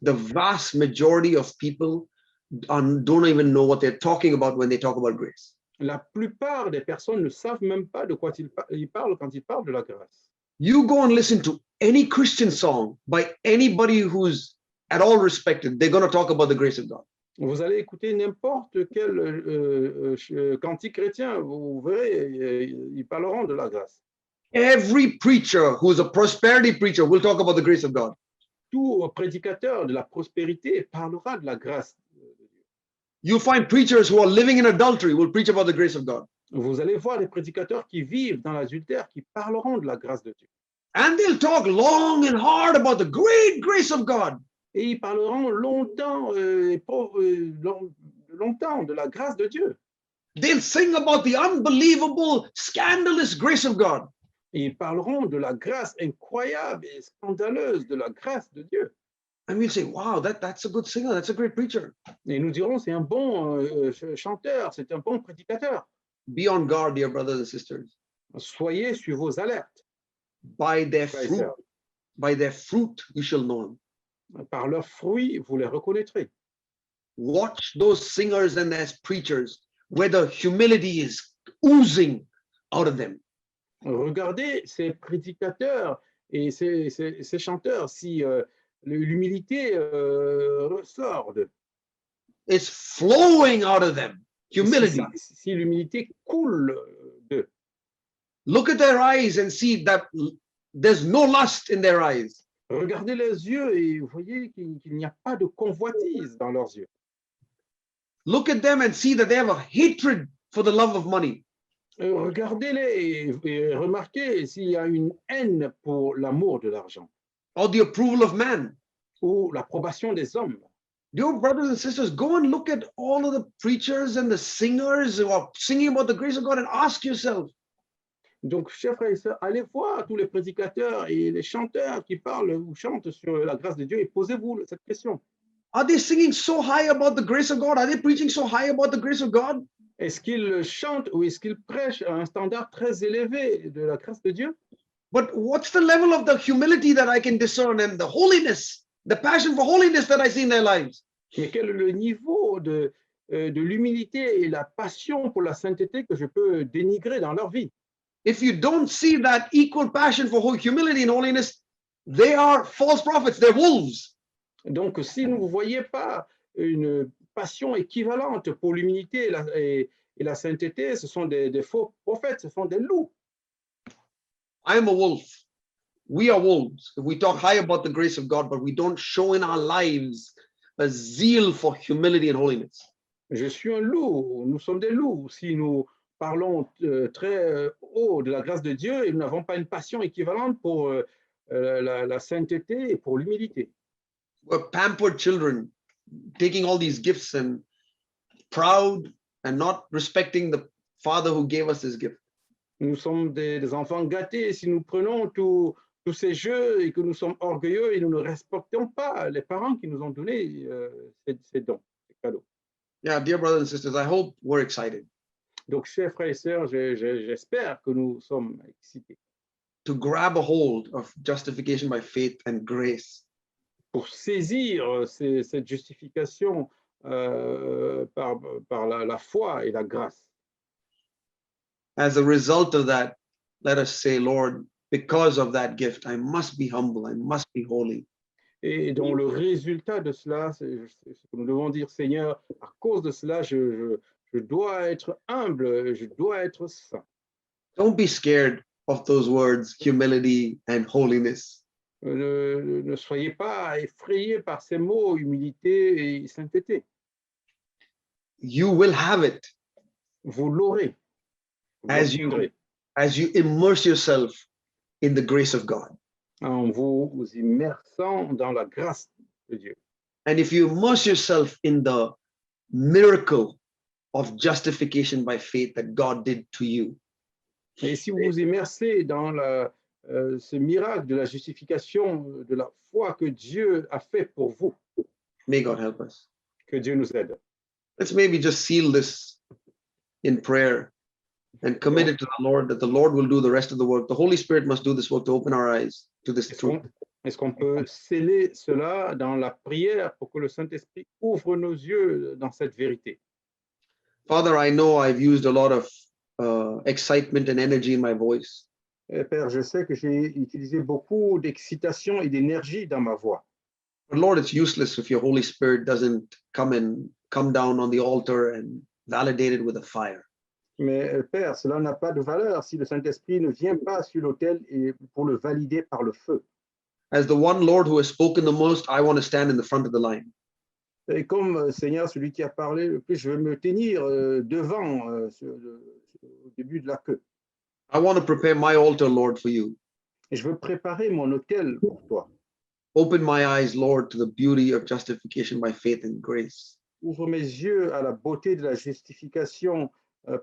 The vast majority of people don't even know what they're talking about when they talk about grace. La plupart des personnes ne savent même pas de quoi ils parlent quand ils parlent de la grâce. You go and listen to any Christian song by anybody who's at all respected, they're going to talk about the grace of God. Vous allez écouter n'importe quel cantique chrétien, vous verrez, ils parleront de la grâce. Every preacher who's a prosperity preacher will talk about the grace of God. Tout prédicateur de la prospérité parlera de la grâce. You'll find preachers who are living in adultery will preach about the grace of God. Vous allez voir des prédicateurs qui vivent dans l'adultère qui parleront de la grâce de Dieu. And they'll talk long and hard about the great grace of God. Et ils parleront longtemps de la grâce de Dieu. They'll sing about the unbelievable, scandalous grace of God. Et ils parleront de la grâce incroyable et scandaleuse de la grâce de Dieu. And we'll say, wow, that's a good singer. That's a great preacher. Et nous dirons, c'est un bon chanteur, c'est un bon prédicateur. Be on guard, dear brothers and sisters. Soyez sur vos alertes. By their frères et fruit, sœurs. by their fruit, you shall know them. Par leurs fruits, vous les reconnaîtrez. Watch those singers and their preachers, where the humility is oozing out of them. Regardez ces prédicateurs et ces chanteurs, si l'humilité ressort d'eux. It's flowing out of them. Humility. Si l'humilité coule d'eux. Look at their eyes and see that there's no lust in their eyes. Regardez les yeux et vous voyez qu'il n'y a pas de convoitise dans leurs yeux. Look at them and see that they have a hatred for the love of money. Regardez-les et remarquez s'il y a une haine pour l'amour de l'argent Or the approval of man. ou l'approbation des hommes. Dear brothers and sisters, go and look at all of the preachers and the singers who are singing about the grace of God and ask yourself, Donc, chers frères et sœurs, allez voir tous les prédicateurs et les chanteurs qui parlent ou chantent sur la grâce de Dieu et posez-vous cette question. are they singing so high about the grace of God? Are they preaching so high about the grace of God? Est-ce qu'ils chantent ou est-ce qu'ils prêchent à un standard très élevé de la grâce de Dieu? But what's the level of the humility that I can discern and the holiness, the passion for holiness that I see in their lives? Mais quel est le niveau de l'humilité et la passion pour la sainteté que je peux dénigrer dans leur vie? If you don't see that equal passion for humility and holiness, they are false prophets, they're wolves. Donc, si vous ne voyez pas une passion équivalente pour l'humilité et la sainteté, ce sont des faux prophètes, ce sont des loups. I am a wolf. We are wolves. If we talk high about the grace of God, but we don't show in our lives a zeal for humility and holiness. Je suis un loup, nous sommes des loups. Si nous parlons très haut de la grâce de Dieu et nous n'avons pas une passion équivalente pour la sainteté et pour l'humilité. We're pampered children, taking all these gifts and proud and not respecting the Father who gave us this gift. Nous sommes des enfants gâtés. Si nous prenons tous ces jeux et que nous sommes orgueilleux et nous ne respectons pas les parents qui nous ont donné ces dons, ces cadeaux. Yeah, dear brothers and sisters, I hope we're excited Donc, chers frères et sœurs, j'espère que nous sommes excités to grab a hold of justification by faith and grace. pour saisir cette justification par la foi et la grâce. As a result of that, let us say, Lord, because of that gift, I must be humble, I must be holy. Et dans le résultat de cela, c'est ce que nous devons dire, Seigneur, à cause de cela, je dois être humble, je dois être saint. Don't be scared of those words, humility and holiness. Ne soyez pas effrayés par ces mots, humilité et sainteté. You will have it Vous l'aurez, vous as you l'obtiendrez as you immerse yourself in the grace of God. en vous immersant dans la grâce de Dieu. And if you immerse yourself in the miracle of justification by faith that God did to you, Et si vous vous immersez dans ce miracle de la justification, de la foi que Dieu a fait pour vous, may God help us. que Dieu nous aide. Let's maybe just seal this in prayer and commit it to the Lord that the Lord will do the rest of the work. The Holy Spirit must do this work to open our eyes to this truth. Est-ce qu'on peut sceller cela dans la prière pour que le Saint-Esprit ouvre nos yeux dans cette vérité? Father, I know I've used a lot of excitement and energy in my voice. Père, je sais que j'ai utilisé beaucoup d'excitation et d'énergie dans ma voix. But Lord, it's useless if your Holy Spirit doesn't come down on the altar and validate it with a fire. Mais Père, cela n'a pas de valeur si le Saint-Esprit ne vient pas sur l'autel et pour le valider par le feu. As the one Lord who has spoken the most, I want to stand in the front of the line. Et comme Seigneur, celui qui a parlé le plus, je veux me tenir devant au début de la queue. I want to prepare my altar, Lord, for you. Et je veux préparer mon autel pour toi. Open my eyes, Lord, to the beauty of justification by faith and grace. Ouvre mes yeux à la beauté de la justification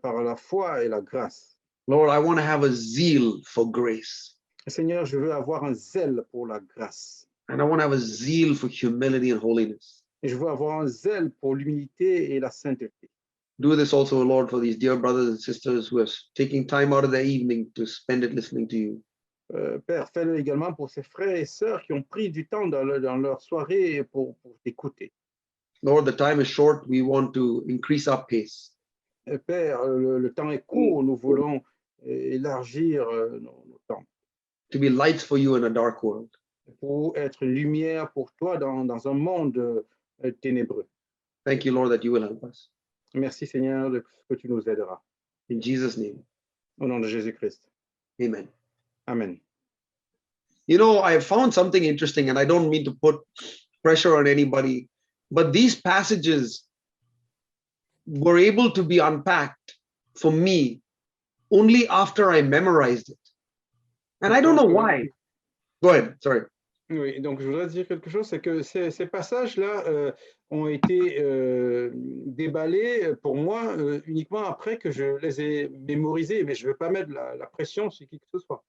par la foi et la grâce. Lord, I want to have a zeal for grace. Seigneur, je veux avoir un zèle pour la grâce. And I want to have a zeal for humility and holiness. Et je veux avoir un zèle pour l'humilité et la sainteté. Do this also, Lord, for these dear brothers and sisters who are taking time out of their evening to spend it listening to you. Père, fais-le également pour ces frères et sœurs qui ont pris du temps dans leur soirée pour t'écouter. Lord, the time is short. We want to increase our pace. Père, le temps est court. Nous voulons élargir nos temps. To be lights for you in a dark world. Pour être lumière pour toi dans un monde ténébreux. Thank you, Lord, that you will help us. Merci Seigneur de ce que tu nous aideras. In Jesus' name. Au nom de Jésus-Christ. Amen. Amen. You know, I have found something interesting, and I don't mean to put pressure on anybody, but these passages were able to be unpacked for me only after I memorized it. And I don't know why. Go ahead, sorry. Oui, donc je voudrais dire quelque chose, c'est que ces passages-là ont été déballés pour moi uniquement après que je les ai mémorisés, mais je ne veux pas mettre la pression sur qui que ce soit.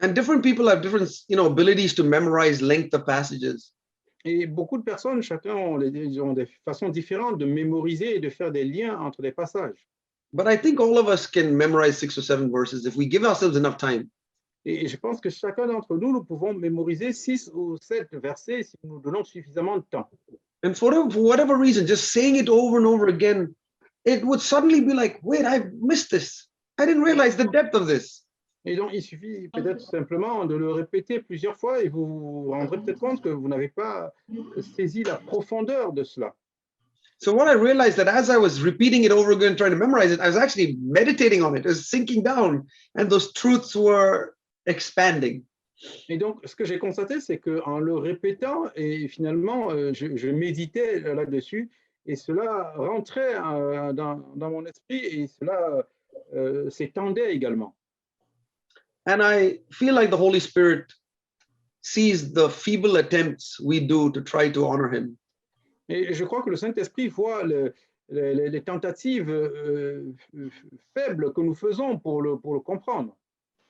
And different people have different, abilities to memorize length of passages. Et beaucoup de personnes, chacun ont des façons différentes de mémoriser et de faire des liens entre des passages. But I think all of us can memorize 6 or 7 verses if we give ourselves enough time. Et je pense que chacun d'entre nous, nous pouvons mémoriser 6 ou 7 versets si nous nous donnons suffisamment de temps. And for whatever reason, just saying it over and over again, it would suddenly be like, wait, I've missed this. I didn't realize the depth of this. Et donc, il suffit peut-être simplement de le répéter plusieurs fois et vous vous rendrez peut-être compte que vous n'avez pas saisi la profondeur de cela. So what I realized that as I was repeating it over again, trying to memorize it, I was actually meditating on it. It was sinking down, and those truths were expanding. Et donc, ce que j'ai constaté, c'est qu'en le répétant, et finalement, je méditais là-dessus, et cela rentrait dans mon esprit, et cela s'étendait également. And I feel like the Holy Spirit sees the feeble attempts we do to try to honor him. Et je crois que le Saint-Esprit voit les tentatives faibles que nous faisons pour le comprendre.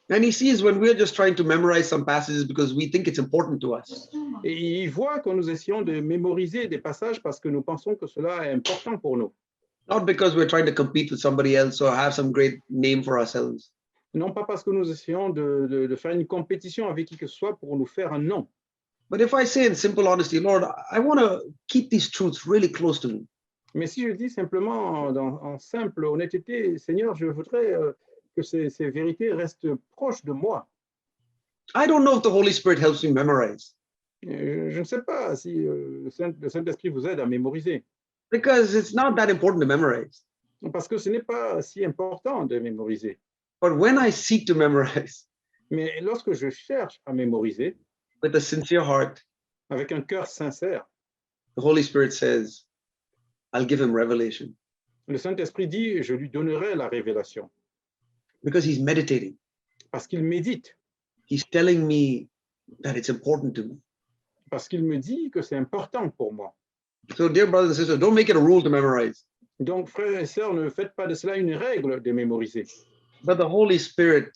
And he sees when we're just trying to memorize some passages because we think it's important to us. Et il voit quand nous essayons de mémoriser des passages parce que nous pensons que cela est important pour nous. Not because we're trying to compete with somebody else or have some great name for ourselves. Non pas parce que nous essayons de faire une compétition avec qui que ce soit pour nous faire un nom. But if I say in simple honesty, Lord, I want to keep these truths really close to me. Mais si je dis simplement en simple honnêteté, Seigneur, je voudrais que ces vérités restent proches de moi. I don't know if the Holy Spirit helps me memorize. Je ne sais pas si le Saint-Esprit vous aide à mémoriser. Because it's not that important to memorize. Parce que ce n'est pas si important de mémoriser. But when I seek to memorize, Mais lorsque je cherche à mémoriser, with a sincere heart, avec un cœur sincère, the Holy Spirit says, I'll give him revelation le Saint-Esprit dit, je lui donnerai la révélation, because he's meditating. parce qu'il médite, He's telling me that it's important to me. parce qu'il me dit que c'est important pour moi. So, dear brothers and sisters, don't make it a rule to memorize. Donc, frères et sœurs, ne faites pas de cela une règle de mémoriser. But the Holy Spirit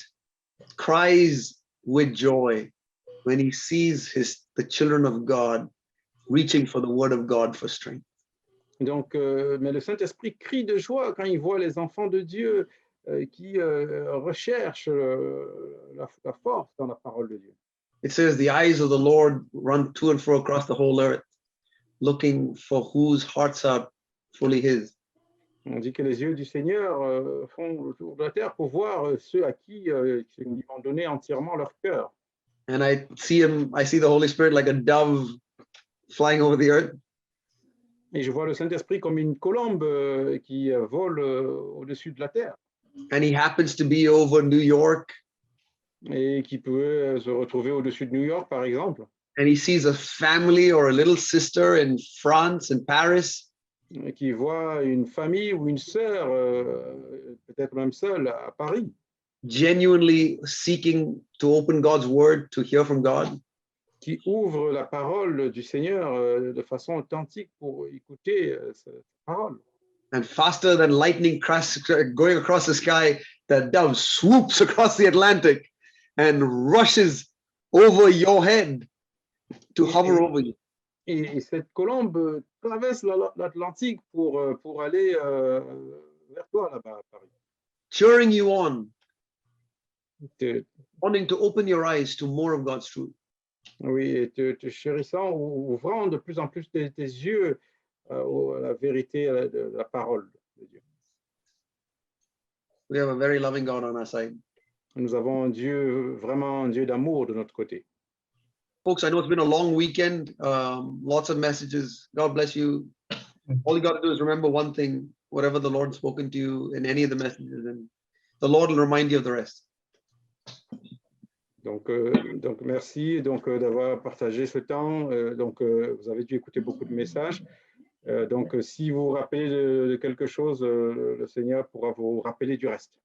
cries with joy when he sees the children of God reaching for the word of God for strength. Donc, mais le Saint-Esprit crie de joie quand il voit les enfants de Dieu qui recherchent la force dans la parole de Dieu. It says, the eyes of the Lord run to and fro across the whole earth, looking for whose hearts are fully his. On dit que les yeux du Seigneur font le tour de la terre pour voir ceux à qui ils vont donner entièrement leur cœur. And I see the Holy Spirit like a dove flying over the earth. Et je vois le Saint-Esprit comme une colombe qui vole au-dessus de la terre And he happens to be over New York, et qui peut se retrouver au-dessus de New York, par exemple, and he sees a family or a little sister in France and Paris. et qui voit une famille ou une sœur, peut-être même seule, à Paris, Genuinely seeking to open God's word to hear from God. qui ouvre la parole du Seigneur de façon authentique pour écouter cette parole. And faster than lightning going across the sky, the dove swoops across the Atlantic and rushes over your head to hover over you. Et cette colombe traverse l'Atlantique pour aller vers toi là-bas à Paris. Cheering you on, Te- wanting to open your eyes to more of God's truth. oui, et te chérissant, ouvrant de plus en plus tes yeux à la vérité, de la parole de Dieu. We have a very loving God on our side. Nous avons un Dieu, vraiment un Dieu d'amour de notre côté. Folks, I know it's been a long weekend, lots of messages. God bless you. All you got to do is remember one thing, whatever the Lord's spoken to you in any of the messages, and the Lord will remind you of the rest. Donc merci d'avoir partagé ce temps. Vous avez dû écouter beaucoup de messages. Si vous vous rappelez de quelque chose, le Seigneur pourra vous rappeler du reste.